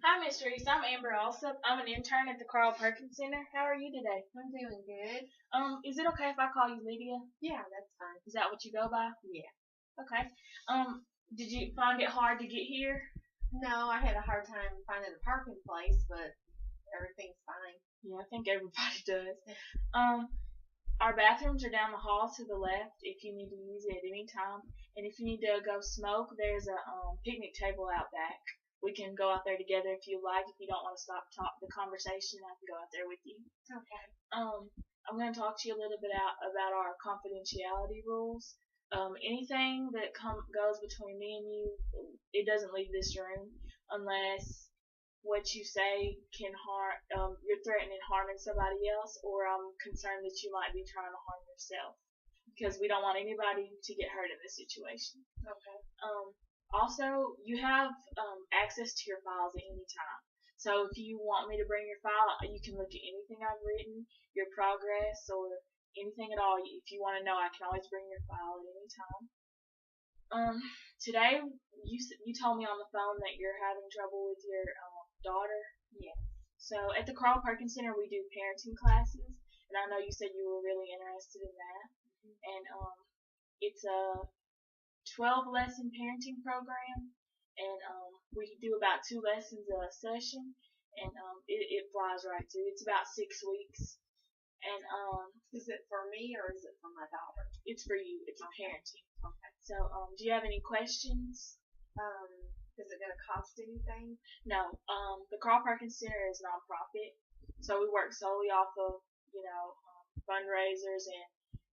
Hi, Miss Reese. I'm Amber Alsup. I'm an intern at the Carl Perkins Center. How are you today? I'm doing good. Is it okay if I call you Lydia? Yeah, that's fine. Is that what you go by? Yeah. Okay. Did you find it hard to get here? No, I had a hard time finding a parking place, but everything's fine. Yeah, I think everybody does. Um, our bathrooms are down the hall to the left if you need to use it at any time. And if you need to go smoke, there's a picnic table out back. We can go out there together if you like. If you don't want to stop the conversation, I can go out there with you. Okay. I'm going to talk to you a little bit about our confidentiality rules. Anything that goes between me and you, it doesn't leave this room unless what you say can harm, you're threatening harming somebody else, or I'm concerned that you might be trying to harm yourself, because we don't want anybody to get hurt in this situation. Okay. Also, you have access to your files at any time. So if you want me to bring your file, you can look at anything I've written, your progress, or anything at all. If you want to know, I can always bring your file at any time. Today you told me on the phone that you're having trouble with your daughter. Yeah. So at the Carl Perkins Center we do parenting classes, and I know you said you were really interested in that. And it's a 12 lesson parenting program, and we do about 2 lessons a session, and it flies right through. It's about 6 weeks, and Is it for me or is it for my daughter? it's for you. It's Okay. parenting. Okay. So do you have any questions? Is it going to cost anything? No. The Carl Perkins Center is nonprofit, so we work solely off of fundraisers and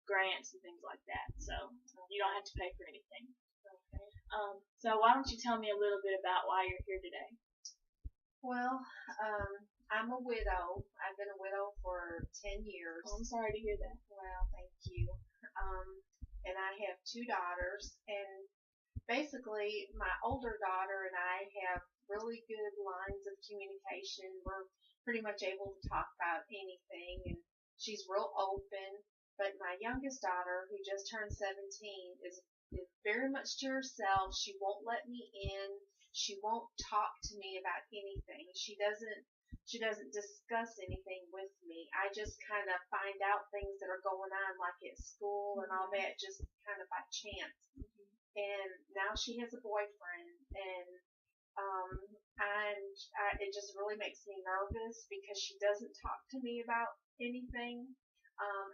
grants and things like that. So you don't have to pay for anything. Okay. So why don't you tell me a little bit about why you're here today? Well, I'm a widow. I've been a widow for 10 years. Oh, I'm sorry to hear that. Well, thank you. And I have 2 daughters, and basically my older daughter and I have really good lines of communication. We're pretty much able to talk about anything, and she's real open. But my youngest daughter, who just turned 17, is very much to herself. She won't let me in. She won't talk to me about anything. She doesn't discuss anything with me. I just kind of find out things that are going on, like at school and all that, just kind of by chance. And now she has a boyfriend, and it just really makes me nervous because she doesn't talk to me about anything.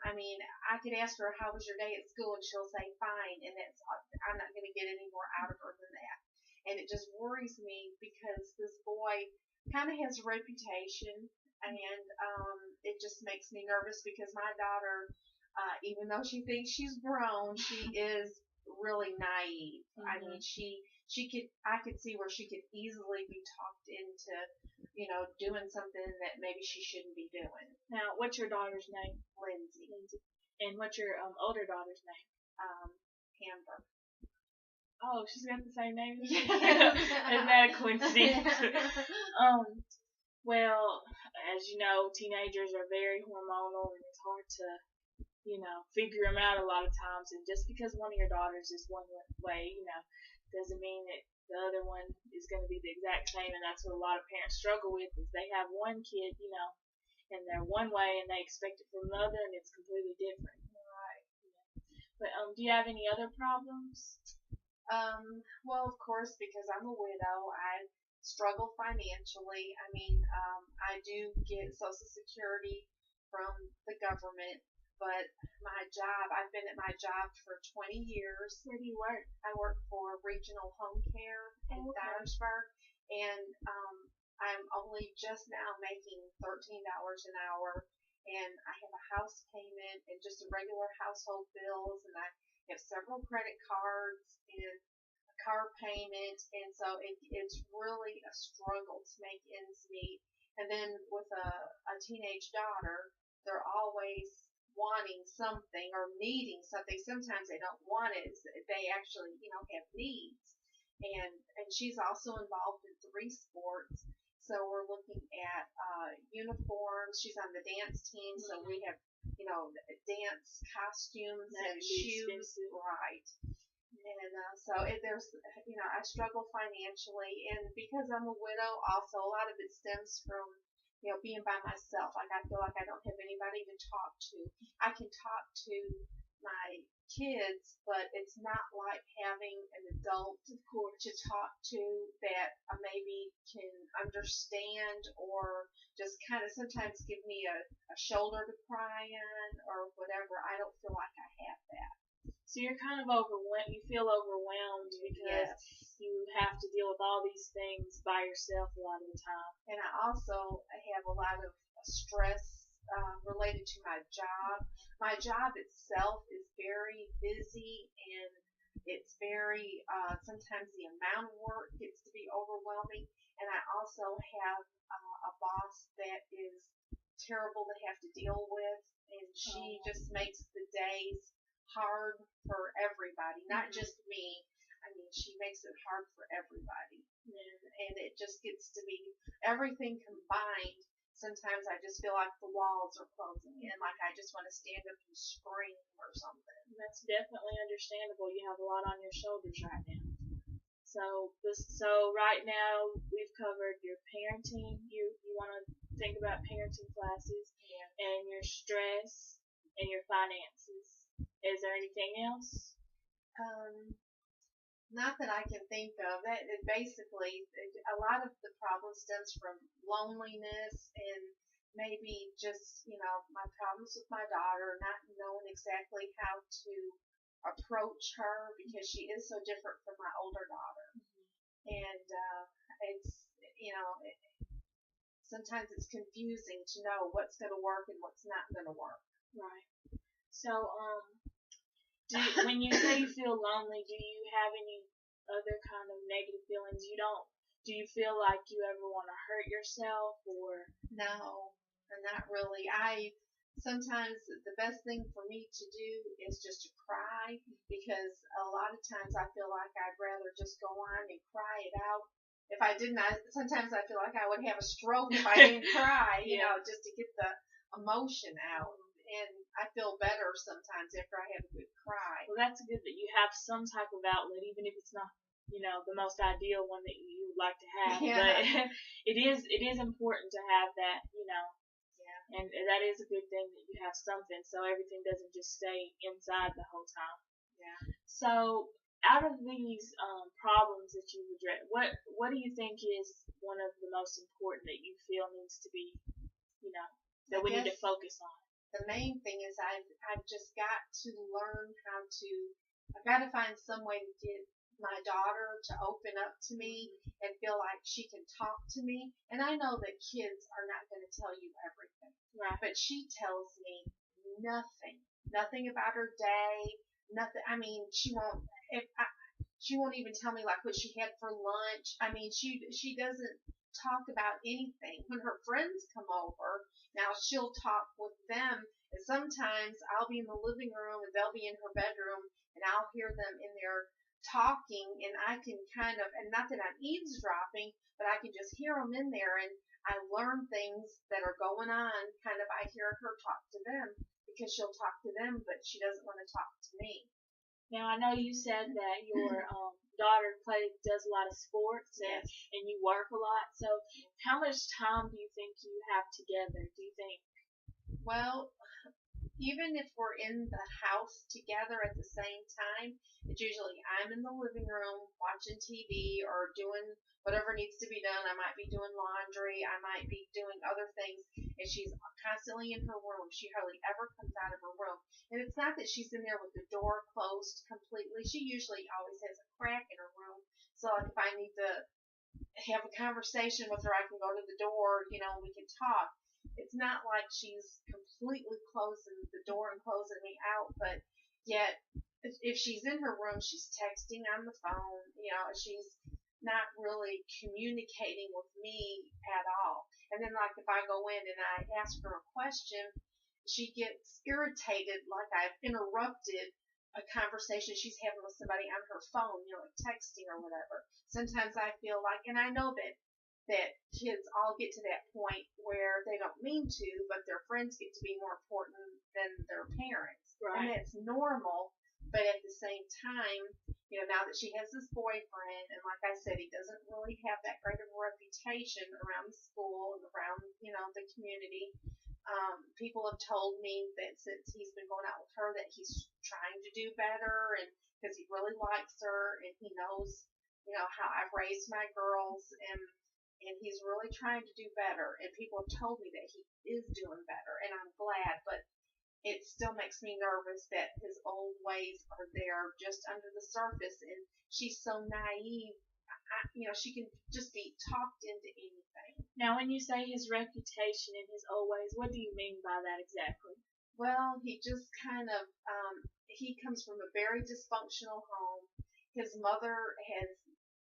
I mean, I could ask her, "How was your day at school?" and she'll say, "Fine," and I'm not going to get any more out of her than that. And it just worries me because this boy kind of has a reputation, and it just makes me nervous because my daughter, even though she thinks she's grown, she is really naive. I mean, I could see where she could easily be talked into, doing something that maybe she shouldn't be doing. Now, what's your daughter's name? Lindsay. And what's your older daughter's name? Amber. Oh, she's got the same name as you. Yeah. Isn't that a coincidence? Well, as you know, teenagers are very hormonal, and it's hard to, figure them out a lot of times. And just because one of your daughters is one way, doesn't mean that the other one is going to be the exact same. And that's what a lot of parents struggle with, is they have one kid, and they're one way, and they expect it from the other, and it's completely different. Right. But do you have any other problems? Well, of course, because I'm a widow, I struggle financially. I mean, I do get Social Security from the government, but I've been at my job for 20 years. Where do you work? I work for Regional Home Care in Dyersburg, and I'm only just now making $13 an hour, and I have a house payment and just a regular household bills, and I have several credit cards and a car payment, and so it's really a struggle to make ends meet. And then with a teenage daughter, they're always wanting something or needing something. Sometimes they don't want it; they actually, have needs. And she's also involved in 3 sports. So we're looking at uniforms. She's on the dance team, so we have, dance costumes That'd and be shoes. expensive. Right. And there's, I struggle financially, and because I'm a widow, also a lot of it stems from, being by myself. Like I feel like I don't have anybody to talk to. I can talk to my kids, but it's not like having an adult to talk to that maybe can understand or just kind of sometimes give me a shoulder to cry on or whatever. I don't feel like I have that. So you're kind of overwhelmed. You feel overwhelmed because Yes. you have to deal with all these things by yourself a lot of the time. And I also have a lot of stress related to my job. My job itself is very busy, and it's very, sometimes the amount of work gets to be overwhelming. And I also have a boss that is terrible to have to deal with, and she just makes the days hard for everybody, not just me. I mean, she makes it hard for everybody. And it just gets to be everything combined. Sometimes I just feel like the walls are closing in, like I just want to stand up and scream or something. That's definitely understandable. You have a lot on your shoulders right now. So right now we've covered your parenting. You want to think about parenting classes, and your stress and your finances. Is there anything else? Not that I can think of. That it basically, a lot of the problem stems from loneliness and maybe just, my problems with my daughter, not knowing exactly how to approach her because she is so different from my older daughter. And it's, sometimes it's confusing to know what's going to work and what's not going to work. Right. So, when you say you feel lonely, do you have any other kind of negative feelings? Do you feel like you ever want to hurt yourself or? No, not really. Sometimes the best thing for me to do is just to cry, because a lot of times I feel like I'd rather just go on and cry it out. If I didn't, sometimes I feel like I would have a stroke if I didn't cry, just to get the emotion out. And I feel better sometimes after I have a good cry. Well, that's good that you have some type of outlet, even if it's not, the most ideal one that you would like to have. Yeah. But it is important to have that, Yeah. and that is a good thing that you have something, so everything doesn't just stay inside the whole time. Yeah. So, out of these problems that you've addressed, what do you think is one of the most important that you feel needs to be, that we need to focus on? The main thing is I've just got to learn I've got to find some way to get my daughter to open up to me and feel like she can talk to me. And I know that kids are not going to tell you everything. Right. But she tells me nothing about her day, nothing. I mean, she won't even tell me like what she had for lunch. I mean, she doesn't talk about anything. When her friends come over, now she'll talk with them, and sometimes I'll be in the living room and they'll be in her bedroom, and I'll hear them in there talking, and I can kind of, and not that I'm eavesdropping, but I can just hear them in there, and I learn things that are going on. Kind of, I hear her talk to them because she'll talk to them, but she doesn't want to talk to me. Now, I know you said that your daughter does a lot of sports, and you work a lot. So, how much time do you think you have together? Do you think? Well, even if we're in the house together at the same time, it's usually I'm in the living room watching TV or doing whatever needs to be done. I might be doing laundry. I might be doing other things. And she's constantly in her room. She hardly ever comes out of her room. And it's not that she's in there with the door closed completely. She usually always has a crack in her room. So like if I need to have a conversation with her, I can go to the door, we can talk. It's not like she's completely closing the door and closing me out, but yet if she's in her room, she's texting on the phone. She's not really communicating with me at all. And then like if I go in and I ask her a question, she gets irritated like I've interrupted a conversation she's having with somebody on her phone, like texting or whatever. Sometimes I feel like, and I know that kids all get to that point where they don't mean to, but their friends get to be more important than their parents. Right. And that's normal, But at the same time, now that she has this boyfriend, and like I said, he doesn't really have that great of a reputation around the school and around, the community. People have told me that since he's been going out with her, that he's trying to do better, and because he really likes her, and he knows, how I've raised my girls, and he's really trying to do better. And people have told me that he is doing better, and I'm glad, but it still makes me nervous that his old ways are there just under the surface, and she's so naive. She can just be talked into anything. Now, when you say his reputation and his old ways, what do you mean by that exactly? Well, he just kind of, he comes from a very dysfunctional home. His mother has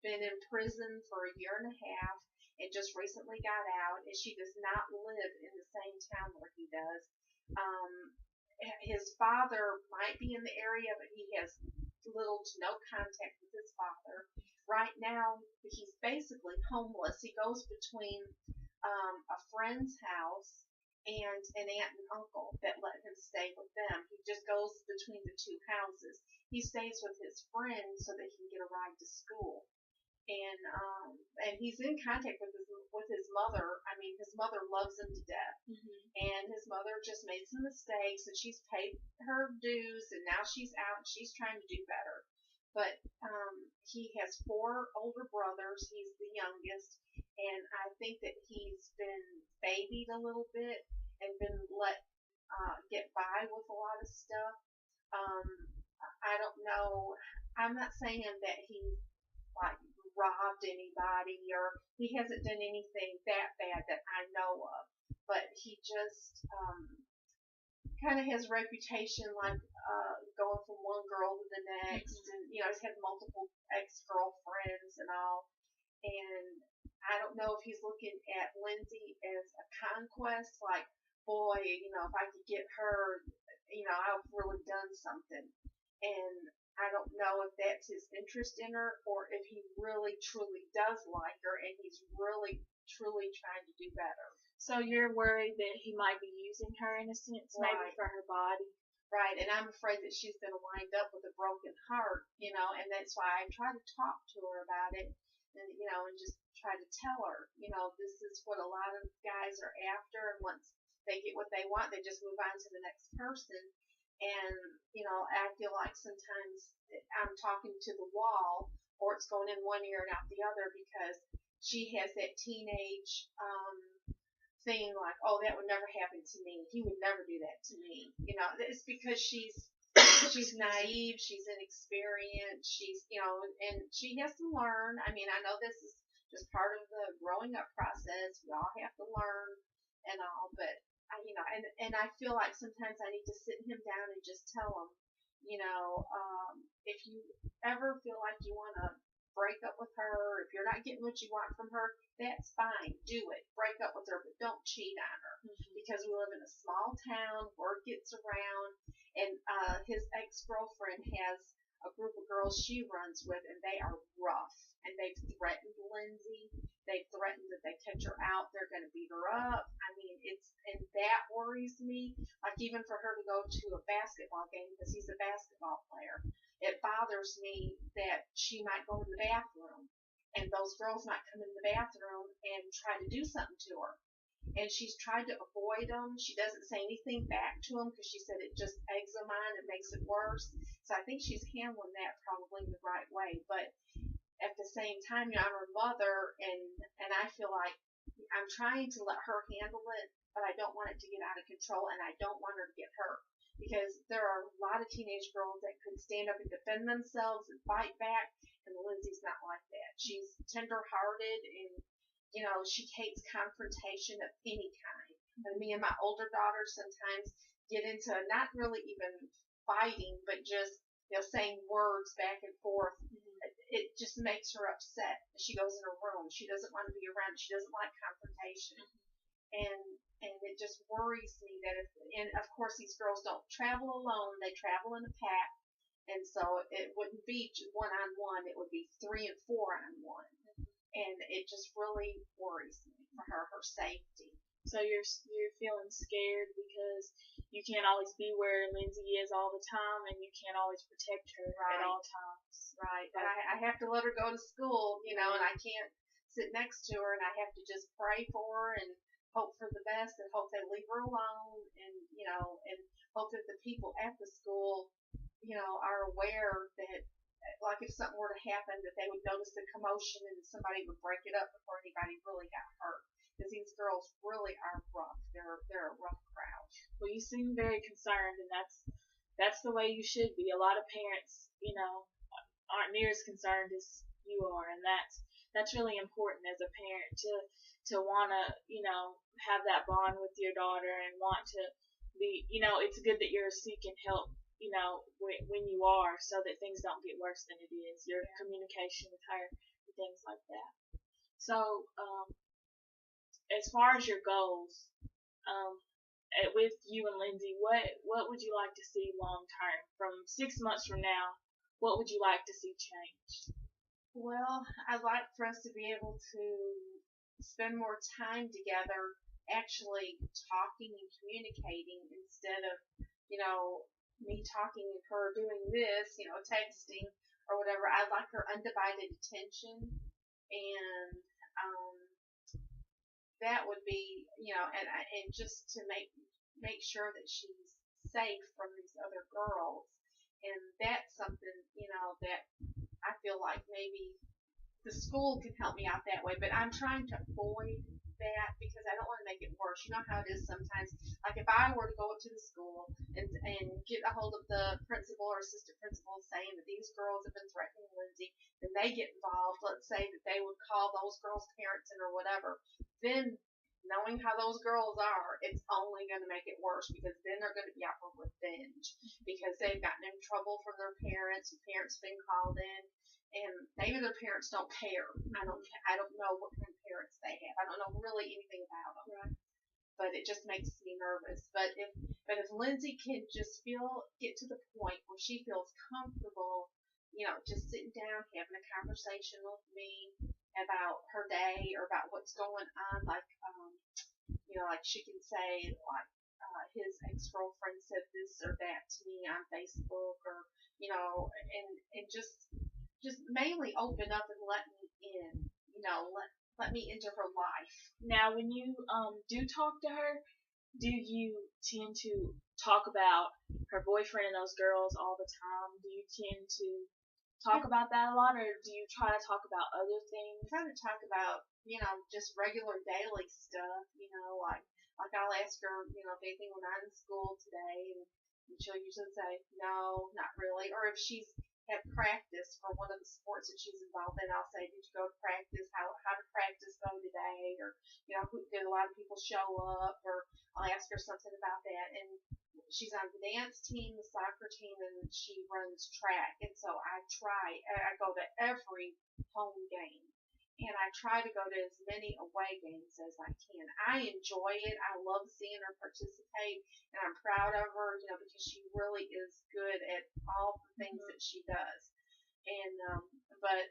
been in prison for a year and a half and just recently got out, and she does not live in the same town where he does. His father might be in the area, but he has little to no contact with his father. Right now, he's basically homeless. He goes between a friend's house and an aunt and uncle that let him stay with them. He just goes between the two houses. He stays with his friend so that he can get a ride to school. And he's in contact with his mother. I mean, his mother loves him to death, and his mother just made some mistakes, and she's paid her dues, and now she's out and she's trying to do better. But he has 4 older brothers. He's the youngest, and I think that he's been babied a little bit and been let get by with a lot of stuff. I don't know. I'm not saying that he's like robbed anybody, or he hasn't done anything that bad that I know of, but he just kind of has a reputation like going from one girl to the next, and he's had multiple ex-girlfriends and all, and I don't know if he's looking at Lindsay as a conquest, like, boy, if I could get her, I've really done something, and I don't know if that's his interest in her, or if he really truly does like her and he's really truly trying to do better. So you're worried that he might be using her in a sense, Right. maybe for her body. Right, and I'm afraid that she's going to wind up with a broken heart, and that's why I try to talk to her about it, and just try to tell her, this is what a lot of guys are after, and once they get what they want, they just move on to the next person. And, I feel like sometimes I'm talking to the wall, or it's going in one ear and out the other, because she has that teenage thing like, oh, that would never happen to me. He would never do that to me. It's because she's naive, she's inexperienced, and she has to learn. I mean, I know this is just part of the growing up process. We all have to learn and all, but and I feel like sometimes I need to sit him down and just tell him, if you ever feel like you want to break up with her, if you're not getting what you want from her, that's fine. Do it. Break up with her, but don't cheat on her. Because we live in a small town, word gets around, and his ex-girlfriend has a group of girls she runs with, and they are rough. And they've threatened Lindsay. They've threatened that they catch her out, they're going to beat her up. I mean, and that worries me. Like, even for her to go to a basketball game, because he's a basketball player, it bothers me that she might go in the bathroom, and those girls might come in the bathroom and try to do something to her. And she's tried to avoid them. She doesn't say anything back to them because she said it just eggs them on and makes it worse. So I think she's handling that probably the right way. But at the same time, I'm her mother, and I feel like I'm trying to let her handle it, but I don't want it to get out of control, and I don't want her to get hurt. Because there are a lot of teenage girls that could stand up and defend themselves and fight back, and Lindsay's not like that. She's tender-hearted, and, she hates confrontation of any kind. And me and my older daughter sometimes get into not really even fighting, but just, saying words back and forth. It just makes her upset. She goes in her room. She doesn't want to be around. She doesn't like confrontation. And it just worries me that and of course these girls don't travel alone. They travel in a pack. And so it wouldn't be 1-on-1. It would be 3 and 4-on-1. And it just really worries me for her safety. So you're feeling scared because you can't always be where Lindsay is all the time, and you can't always protect her at Right. all times. Right. And I have to let her go to school, and I can't sit next to her, and I have to just pray for her and hope for the best and hope they leave her alone, and hope that the people at the school, are aware that, like, if something were to happen, that they would notice the commotion and somebody would break it up before anybody really got hurt. Because these girls really are rough. They're a rough crowd. Well, you seem very concerned, and that's the way you should be. A lot of parents, aren't near as concerned as you are, and that's really important as a parent to want to have that bond with your daughter and want to be it's good that you're seeking help when you are, so that things don't get worse than it is. Your communication with her and things like that. So as far as your goals, um, with you and Lindsay, what would you like to see long term? From 6 months from now, what would you like to see changed? Well, I'd like for us to be able to spend more time together, actually talking and communicating instead of, me talking and her doing this, texting or whatever. I'd like her undivided attention, and um, that would be, and just to make sure that she's safe from these other girls, and that's something, that I feel like maybe the school can help me out that way, but I'm trying to avoid that because I don't want to make it worse. You know how it is sometimes. Like if I were to go up to the school and get a hold of the principal or assistant principal saying that these girls have been threatening Lindsay, then they get involved. Let's say that they would call those girls' parents in or whatever. Then knowing how those girls are, it's only going to make it worse because then they're going to be out for revenge because they've gotten in trouble from their parents. The parents have been called in, and maybe their parents don't care. I don't know what kind of parents they have. I don't know really anything about them. Right. But it just makes me nervous. But if Lindsay can just get to the point where she feels comfortable, just sitting down having a conversation with me about her day or about what's going on, like like she can say like his ex-girlfriend said this or that to me on Facebook, or and just mainly open up and let me in, let me into her life. Now, when you do talk to her, do you tend to talk about her boyfriend and those girls all the time? Do you tend to talk about that a lot, or do you try to talk about other things? I try to talk about, just regular daily stuff, like I'll ask her, if anything went on in school today, and she'll usually say, no, not really. Or if she's had practice for one of the sports that she's involved in, I'll say, did you go to practice? How did practice go today? Or, did a lot of people show up? Or I'll ask her something about that. And she's on the dance team, the soccer team, and she runs track. And so I go to every home game. And I try to go to as many away games as I can. I enjoy it. I love seeing her participate, and I'm proud of her, because she really is good at all the things that she does. And but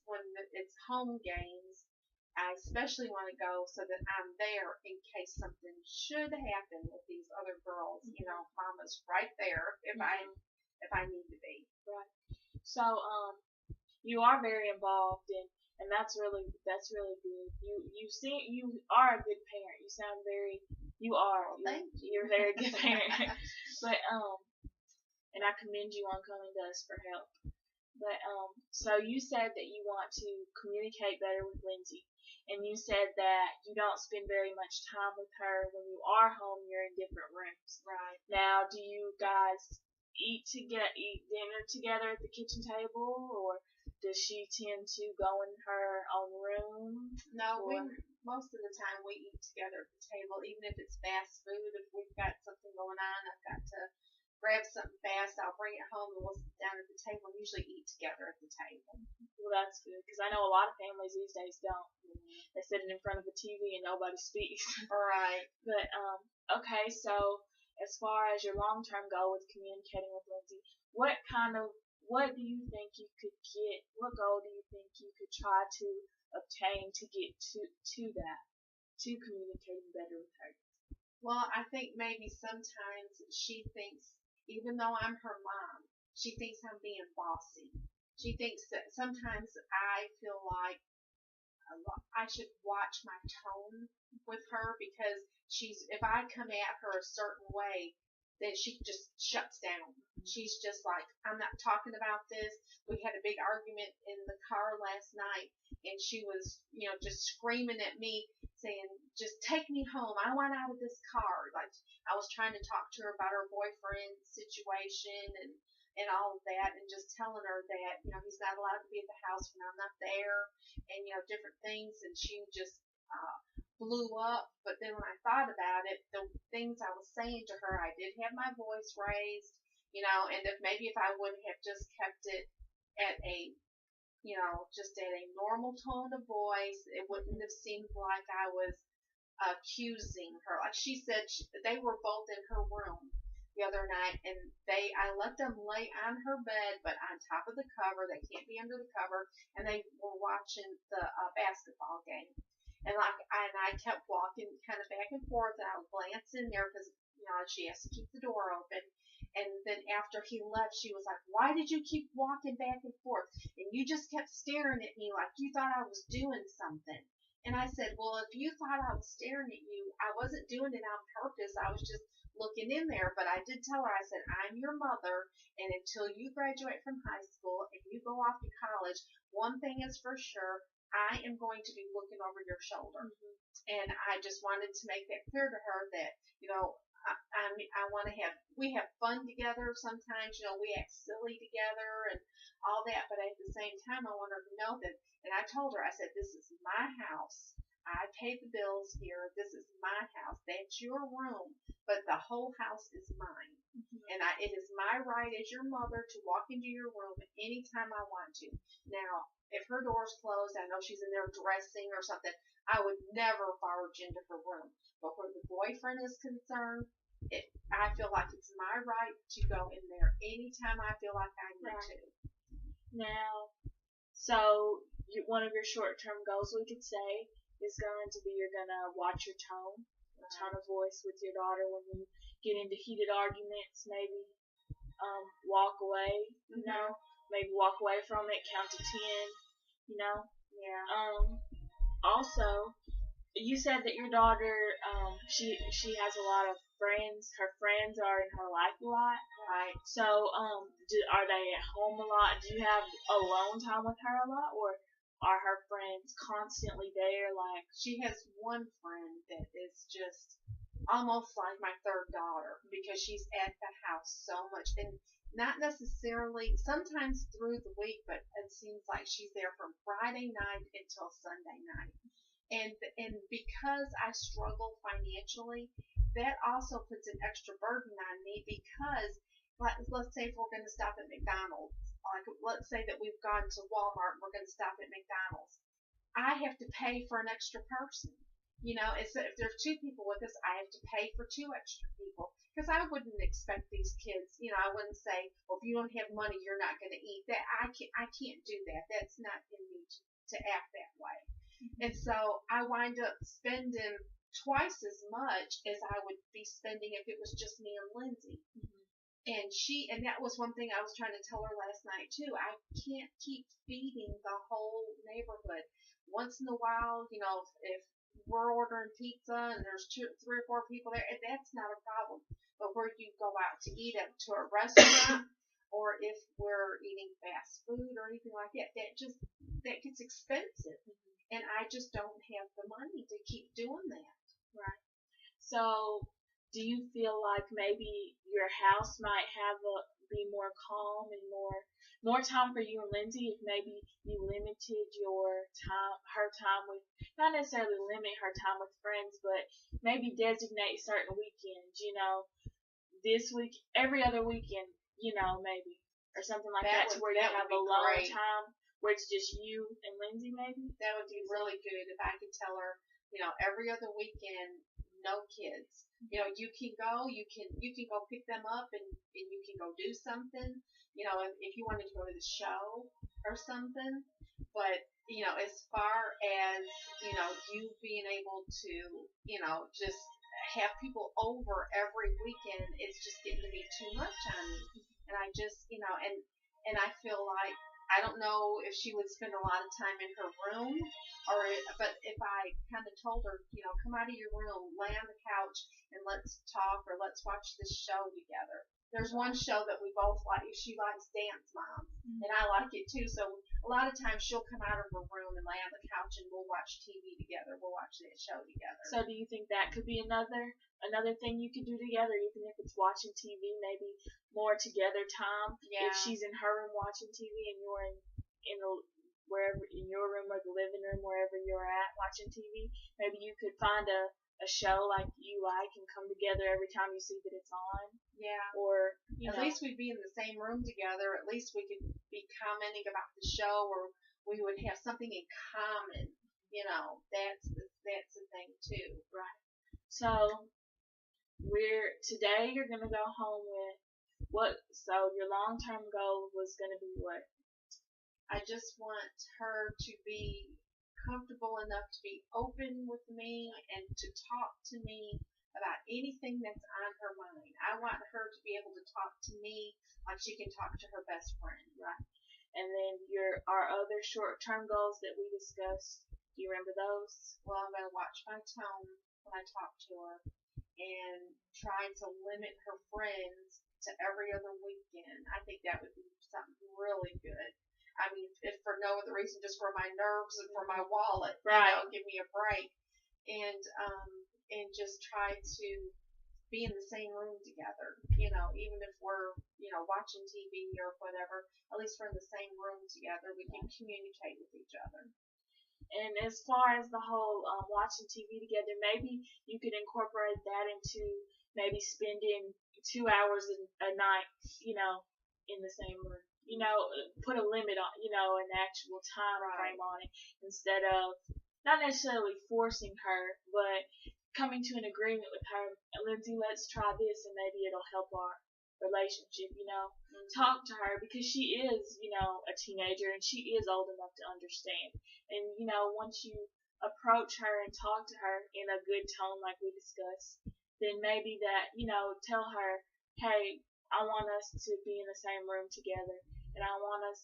when it's home games, I especially want to go so that I'm there in case something should happen with these other girls. Mama's right there if I need to be. Right. So you are very involved and that's really good. You are a good parent. You sound you are. You're a very good parent. But and I commend you on coming to us for help. But so you said that you want to communicate better with Lindsay, and you said that you don't spend very much time with her when you are home. You're in different rooms. Right. Now, do you guys eat dinner together at the kitchen table, or does she tend to go in her own room? No, most of the time we eat together at the table, even if it's fast food. If we've got something going on, I've got to grab something fast, I'll bring it home, and we'll sit down at the table and usually eat together at the table. Well, that's good, because I know a lot of families these days don't. They sit in front of a TV and nobody speaks. Right. But okay, so as far as your long-term goal with communicating with Lindsay, what do you think you could get? What goal do you think you could try to obtain to get to that? to communicating better with her? Well, I think maybe sometimes she thinks, even though I'm her mom, she thinks I'm being bossy. She thinks that sometimes I feel like I should watch my tone with her because if I come at her a certain way, then she just shuts down. She's just like, I'm not talking about this. We had a big argument in the car last night, and she was, just screaming at me, saying, just take me home. I want out of this car. Like, I was trying to talk to her about her boyfriend situation and all of that, and just telling her that, he's not allowed to be at the house when I'm not there, and, different things, and she just blew up. But then when I thought about it, the things I was saying to her, I did have my voice raised, and if I would have just kept it at a, just at a normal tone of voice, it wouldn't have seemed like I was accusing her. Like she said, they were both in her room the other night, and I let them lay on her bed, but on top of the cover. They can't be under the cover, and they were watching the basketball game. And I kept walking kind of back and forth, and I would glance in there because she has to keep the door open. And then after he left, she was like, "Why did you keep walking back and forth? And you just kept staring at me like you thought I was doing something." And I said, "Well, if you thought I was staring at you, I wasn't doing it on purpose. I was just looking in there." But I did tell her, I said, "I'm your mother, and until you graduate from high school and you go off to college, one thing is for sure, I am going to be looking over your shoulder." Mm-hmm. And I just wanted to make that clear to her that, I want to we have fun together sometimes, we act silly together and all that, but at the same time, I want her to know that, and I told her, I said, "This is my house. I pay the bills here. This is my house. That's your room, but the whole house is mine. Mm-hmm. And it is my right as your mother to walk into your room anytime I want to. Now, if her door's closed, I know she's in there dressing or something, I would never barge into her room. But where the boyfriend is concerned, I feel like it's my right to go in there anytime I feel like I need to." Now, so one of your short-term goals, we could say, is going to be you're going to watch your tone of voice with your daughter when you get into heated arguments. Maybe walk away, maybe walk away from it, count to 10, Yeah. Also, you said that your daughter, she has a lot of friends. Her friends are in her life a lot. Right. So, are they at home a lot? Do you have alone time with her a lot, or are her friends constantly there? Like, she has one friend that is just almost like my third daughter because she's at the house so much, and not necessarily sometimes through the week, but it seems like she's there from Friday night until Sunday night. And because I struggle financially, that also puts an extra burden on me because, let's say if we're going to stop at McDonald's, like let's say that we've gone to Walmart and we're going to stop at McDonald's, I have to pay for an extra person. If there's two people with us, I have to pay for two extra people because I wouldn't expect these kids. I wouldn't say, "Well, if you don't have money, you're not going to eat." That I can't do that. That's not in me to act that way. And so I wind up spending twice as much as I would be spending if it was just me and Lindsay. Mm-hmm. And that was one thing I was trying to tell her last night too. I can't keep feeding the whole neighborhood. Once in a while, if we're ordering pizza and there's three or four people there, that's not a problem. But where you go out to eat to a restaurant, or if we're eating fast food or anything like that, that gets expensive. Mm-hmm. And I just don't have the money to keep doing that. Right. So, do you feel like maybe your house might be more calm and more time for you and Lindsay if maybe you limited her time with, not necessarily limit her time with friends, but maybe designate certain weekends, this week, every other weekend, maybe, or something like that to where you have alone time where it's just you and Lindsay, maybe? That would be really good if I could tell her, every other weekend, no kids. You can go, you can go pick them up and you can go do something, if you wanted to go to the show or something. But as far as, you being able to, just have people over every weekend, it's just getting to be too much on me. And I just, and I feel like, I don't know if she would spend a lot of time in her room, but if I kind of told her, come out of your room, lay on the couch, and let's talk, or let's watch this show together. There's one show that we both like. She likes Dance Moms, and I like it too. So a lot of times she'll come out of her room and lay on the couch, and we'll watch TV together. We'll watch that show together. So do you think that could be another thing you could do together, even if it's watching TV, maybe more together time? Yeah. If she's in her room watching TV and you're in the wherever in your room or the living room, wherever you're at watching TV, maybe you could find a show like you like and come together every time you see that it's on. Yeah. Or at least we'd be in the same room together. At least we could be commenting about the show, or we would have something in common. That's the thing too. Right. So today you're gonna go home with what? So your long-term goal was gonna be what? I just want her to be comfortable enough to be open with me and to talk to me about anything that's on her mind. I want her to be able to talk to me like she can talk to her best friend. Right. And then our other short-term goals that we discussed, do you remember those? Well, I'm going to watch my tone when I talk to her, and try to limit her friends to every other weekend. I think that would be something really good. I mean, if for no other reason, just for my nerves and for my wallet, right? Give me a break, and just try to be in the same room together. Even if we're watching TV or whatever, at least we're in the same room together. We can communicate with each other. And as far as the whole watching TV together, maybe you could incorporate that into maybe spending 2 hours a night, in the same room. Put a limit on, an actual time frame on it, instead of not necessarily forcing her, but coming to an agreement with her. Lindsay, let's try this, and maybe it'll help our relationship. Talk to her, because she is, a teenager, and she is old enough to understand. And once you approach her and talk to her in a good tone, like we discussed, then maybe that, tell her, hey, I want us to be in the same room together, and I want us,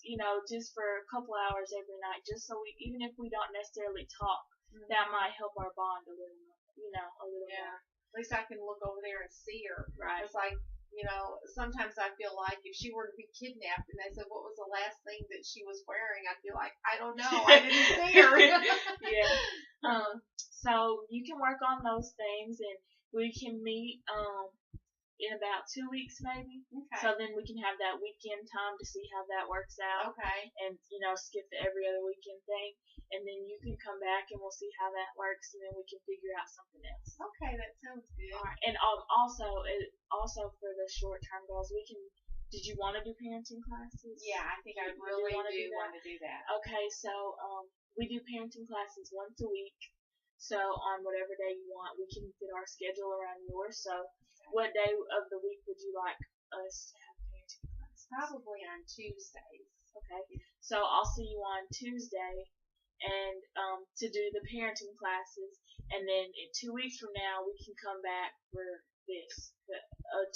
just for a couple hours every night, just so even if we don't necessarily talk, that might help our bond a little more, a little more. At least I can look over there and see her. Right. It's like, sometimes I feel like if she were to be kidnapped and they said, what was the last thing that she was wearing, I'd be like, I don't know, I didn't see her. Yeah. So you can work on those things, and we can meet in about 2 weeks maybe. Okay. So then we can have that weekend time to see how that works out. Okay. And skip the every other weekend thing, and then you can come back and we'll see how that works, and then we can figure out something else. Okay, that sounds good. All right. And also for the short term goals, we can. Did you want to do parenting classes? Yeah, I think I really do want to do that. Okay, so we do parenting classes once a week. So on whatever day you want, we can fit our schedule around yours. So what day of the week would you like us to have parenting classes? Probably on Tuesdays. Okay. So I'll see you on Tuesday, and to do the parenting classes, and then in 2 weeks from now we can come back for this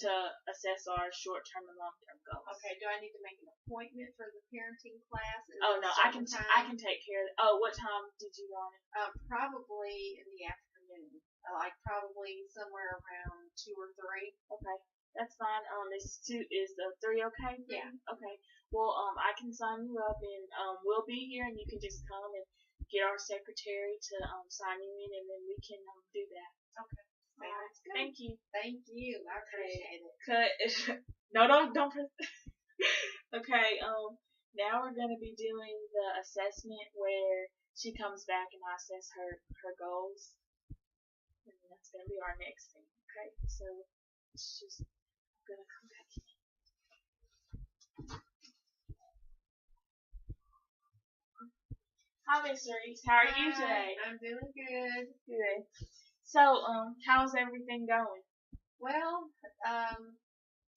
to assess our short-term and long-term goals. Okay. Do I need to make an appointment for the parenting class? Oh no, I can take care of it. Oh, what time did you want it? Probably in the afternoon. Like probably somewhere around 2 or 3. Okay. That's fine. Is the 3 okay? Yeah. Okay. Well, I can sign you up, and we'll be here, and you can just come and get our secretary to sign you in, and then we can do that. Okay. Sounds good. Thank you. Thank you. I appreciate it. Cut. No, don't press. Okay. Now we're gonna be doing the assessment where she comes back and I assess her goals, and that's gonna be our next thing. Okay. So it's just gonna come back in. Hi, Miss Reese. How are you today? I'm doing good. Good. So, how's everything going? Well,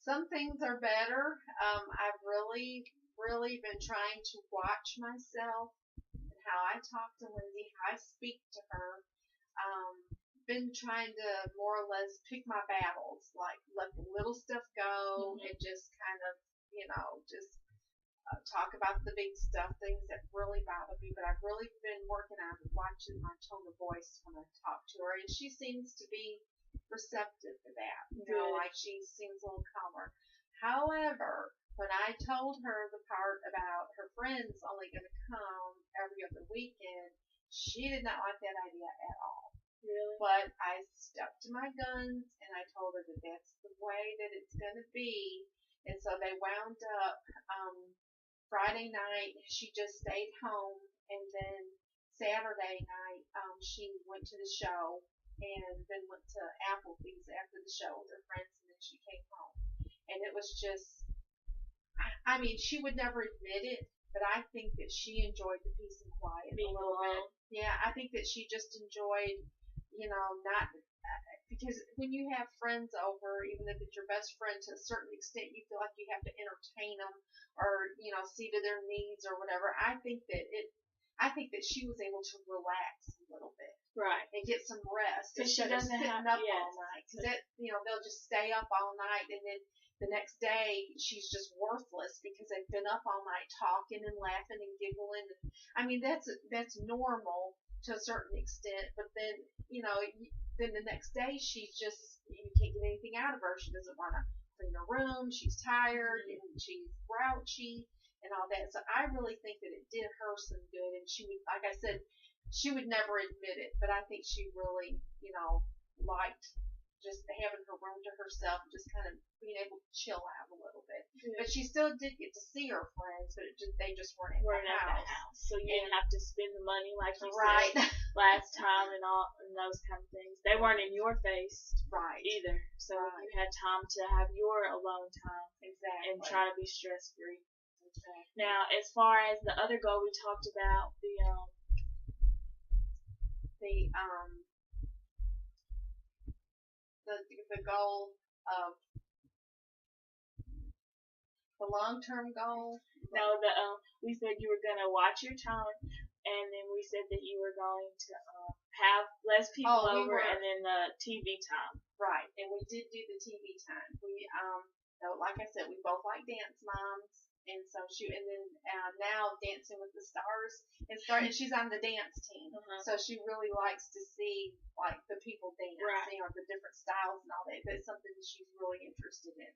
some things are better. I've really been trying to watch myself and how I talk to Lindsay, how I speak to her. Been trying to more or less pick my battles, like let the little stuff go and just kind of, just talk about the big stuff, things that really bother me. But I've really been working on watching my tone of voice when I talk to her, and she seems to be receptive to that. Like she seems a little calmer. However, when I told her the part about her friends only going to come every other weekend, she did not like that idea at all. Really? But I stuck to my guns and I told her that that's the way that it's going to be. And so they wound up Friday night, she just stayed home. And then Saturday night, she went to the show and then went to Applebee's after the show with her friends. And then she came home. And it was just, I mean, she would never admit it, but I think that she enjoyed the peace and quiet Being a little alone. bit. Yeah, I think that she just enjoyed, not because when you have friends over, even if it's your best friend, to a certain extent, you feel like you have to entertain them or see to their needs or whatever. I think that she was able to relax a little bit, right, and get some rest because she instead of doesn't sitting have up all night. Because they'll just stay up all night, and then the next day she's just worthless because they've been up all night talking and laughing and giggling. I mean, that's normal to a certain extent, but then then the next day she's just, you can't get anything out of her. She doesn't want to clean her room. She's tired and she's grouchy and all that. So I really think that it did her some good, and she would, like I said, she would never admit it, but I think she really, liked just having her room to herself and just kind of being able to chill out a little bit. Yeah. But she still did get to see her friends, but they just weren't at the house. So you didn't have to spend the money like you right. said last time and those kind of things. They weren't in your face right. either. So you had time to have your alone time. Exactly. And try to be stress free. Exactly. Now, as far as the other goal we talked about, the goal of the long-term goal. No, we said you were gonna watch your time, and then we said that you were going to have less people over, and then the TV time. Right, and we did do the TV time. We like I said, we both like Dance Moms. And so and then now Dancing with the Stars, and she's on the dance team, so she really likes to see like the people dance, the different styles and all that. That's something that she's really interested in.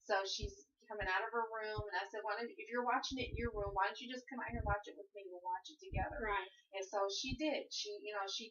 So she's coming out of her room, and I said, if you're watching it in your room, why don't you just come out here and watch it with me? We'll watch it together. Right. And so she did. She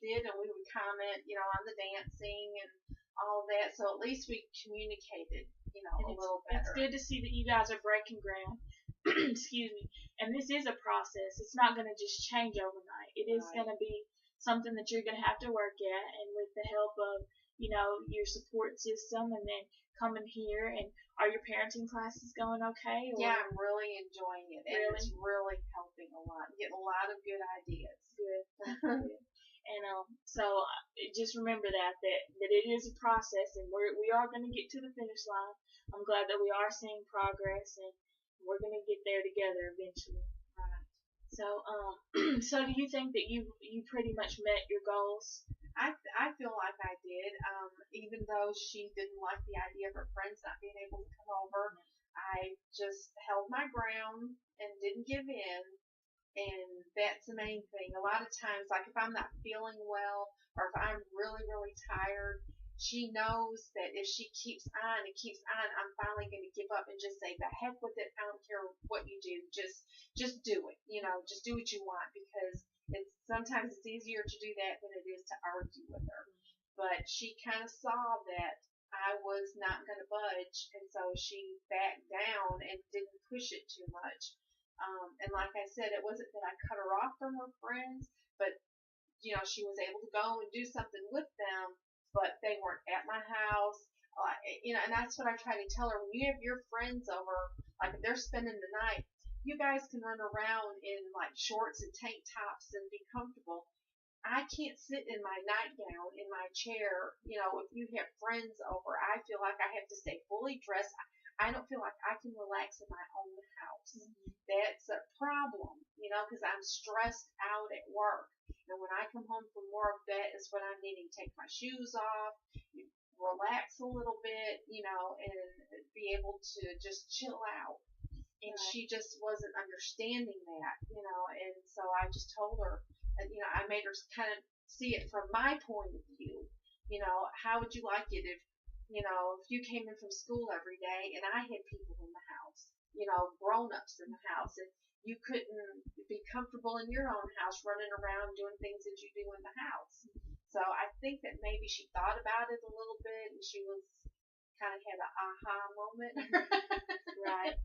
did, and we would comment, on the dancing and all of that. So at least we communicated, a little better. It's good to see that you guys are breaking ground. Excuse me. And this is a process. It's not going to just change overnight. It is going to be something that you're going to have to work at, and with the help of, your support system, and then coming here. And are your parenting classes going okay? Or? Yeah, I'm really enjoying it. And it's really helping a lot. I'm getting a lot of good ideas. Good. And so just remember that it is a process, and we are going to get to the finish line. I'm glad that we are seeing progress, and we're going to get there together eventually. Right. So, so do you think that you pretty much met your goals? I feel like I did. Even though she didn't like the idea of her friends not being able to come over, I just held my ground and didn't give in. And that's the main thing. A lot of times, like if I'm not feeling well or if I'm really, really tired, she knows that if she keeps on and keeps on, I'm finally going to give up and just say, the heck with it. I don't care what you do. Just do it. Just do what you want, because sometimes it's easier to do that than it is to argue with her. But she kind of saw that I was not going to budge, and so she backed down and didn't push it too much. And like I said, it wasn't that I cut her off from her friends, but she was able to go and do something with them, but they weren't at my house. And that's what I try to tell her. When you have your friends over, like if they're spending the night, you guys can run around in like shorts and tank tops and be comfortable. I can't sit in my nightgown in my chair. If you have friends over, I feel like I have to stay fully dressed. I don't feel like I can relax in my own house. That's a problem, because I'm stressed out at work. And when I come home from work, that is when I'm needing to take my shoes off, relax a little bit, and be able to just chill out. And she just wasn't understanding that, and so I just told her, I made her kind of see it from my point of view. How would you like it if you came in from school every day and I had people in the house, grown-ups in the house, and you couldn't be comfortable in your own house running around doing things that you do in the house. So I think that maybe she thought about it a little bit, and she was kind of had an aha moment. Right.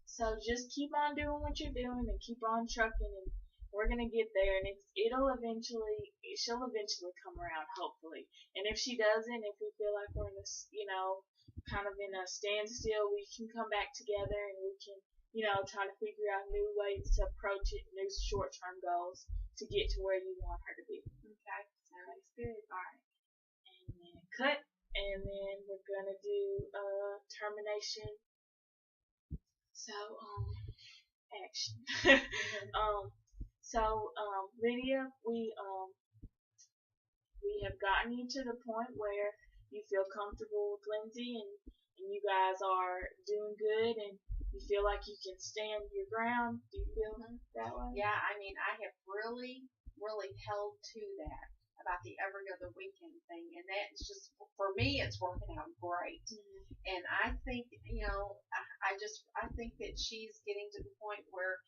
So just keep on doing what you're doing and keep on trucking, and we're gonna get there, and she'll eventually come around, hopefully. And if she doesn't, if we feel like we're in this, kind of in a standstill, we can come back together and we can, try to figure out new ways to approach it, new short-term goals to get to where you want her to be. Okay, sounds good. All right. And then cut, and then we're gonna do termination. So action. Lydia, we have gotten you to the point where you feel comfortable with Lindsay, and you guys are doing good, and you feel like you can stand your ground. Do you feel that way? Yeah, I mean, I have really, really held to that about the every other weekend thing, and that's just, for me, it's working out great. And I think, I think that she's getting to the point where,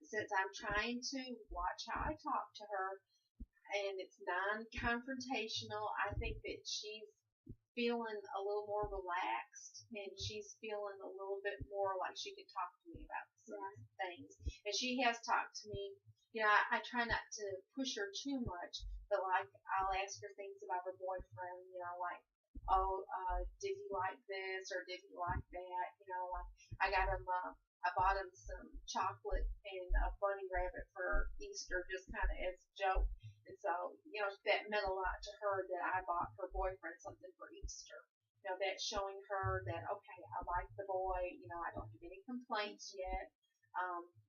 since I'm trying to watch how I talk to her, and it's non-confrontational, I think that she's feeling a little more relaxed, and she's feeling a little bit more like she can talk to me about some things. And she has talked to me. I try not to push her too much, but like I'll ask her things about her boyfriend, like, oh, did he like this or did he like that? Like I bought him some chocolate and a bunny rabbit for Easter, just kind of as a joke. And so, that meant a lot to her that I bought her boyfriend something for Easter. That's showing her that, okay, I like the boy, I don't have any complaints yet.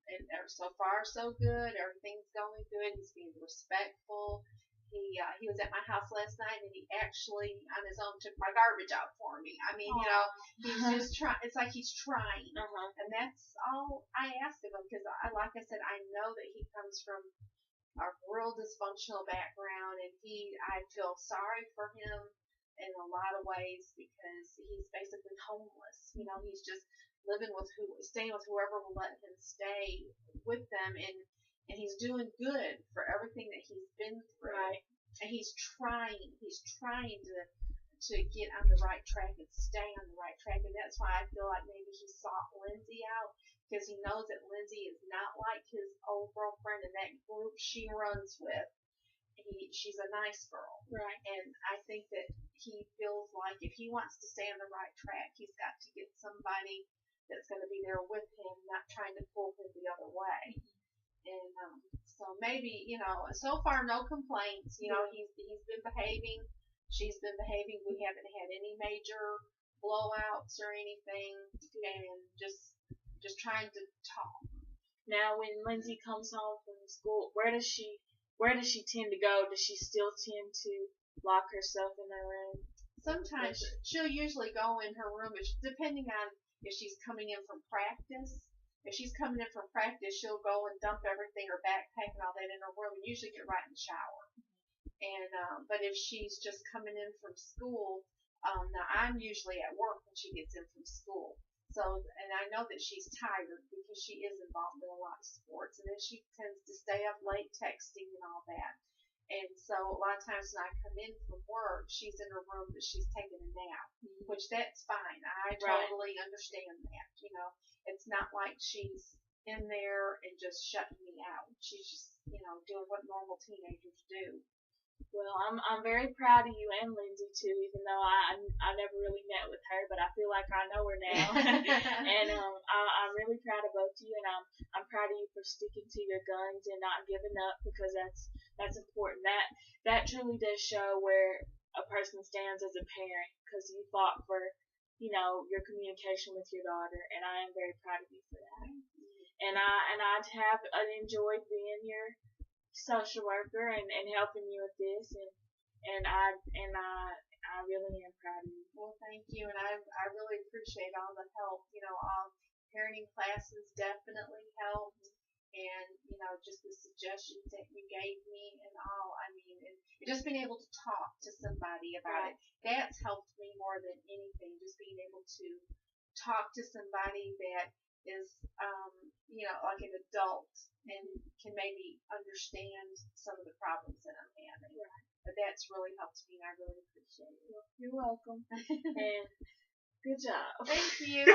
And so far, so good. Everything's going good. He's being respectful. He was at my house last night, and he actually, on his own, took my garbage out for me. I mean, he's just trying. It's like he's trying. And that's all I asked of him, because, like I said, I know that he comes from a real dysfunctional background, and I feel sorry for him in a lot of ways, because he's basically homeless. He's just staying with whoever will let him stay with them, and he's doing good for everything that he's been through. Right. And he's trying to get on the right track and stay on the right track, and that's why I feel like maybe he sought Lindsay out, because he knows that Lindsay is not like his old girlfriend in that group she runs with. She's a nice girl. Right. And I think that he feels like if he wants to stay on the right track, he's got to get somebody that's going to be there with him, not trying to pull him the other way. And so maybe, so far no complaints. He's been behaving. She's been behaving. We haven't had any major blowouts or anything, and just trying to talk. Now, when Lindsay comes home from school, where does she tend to go? Does she still tend to lock herself in her room? Sometimes she'll usually go in her room, depending on if she's coming in from practice. If she's coming in from practice, she'll go and dump everything, her backpack and all that, in her room, and usually get right in the shower. And but if she's just coming in from school, now I'm usually at work when she gets in from school. So, and I know that she's tired because she is involved in a lot of sports, and then she tends to stay up late texting and all that. And so a lot of times when I come in from work, she's in her room, but she's taking a nap, which that's fine. I totally understand that. It's not like she's in there and just shutting me out. She's just, doing what normal teenagers do. Well, I'm very proud of you and Lindsay too, even though I never really met with her, but I feel like I know her now. And I'm really proud of both of you, and I'm proud of you for sticking to your guns and not giving up, because that's important. That truly does show where a person stands as a parent, because you fought for your communication with your daughter, and I am very proud of you for that. And I have enjoyed being your social worker and helping you with this, and I really am proud of you. Well, thank you, and I really appreciate all the help. All parenting classes definitely helped, and just the suggestions that you gave me and all. I mean, and just being able to talk to somebody about it, that's helped me more than anything. Just being able to talk to somebody that is, like an adult and can maybe understand some of the problems that I'm having. Right. But that's really helped me, and I really appreciate it. You're welcome. And good job. Thank you.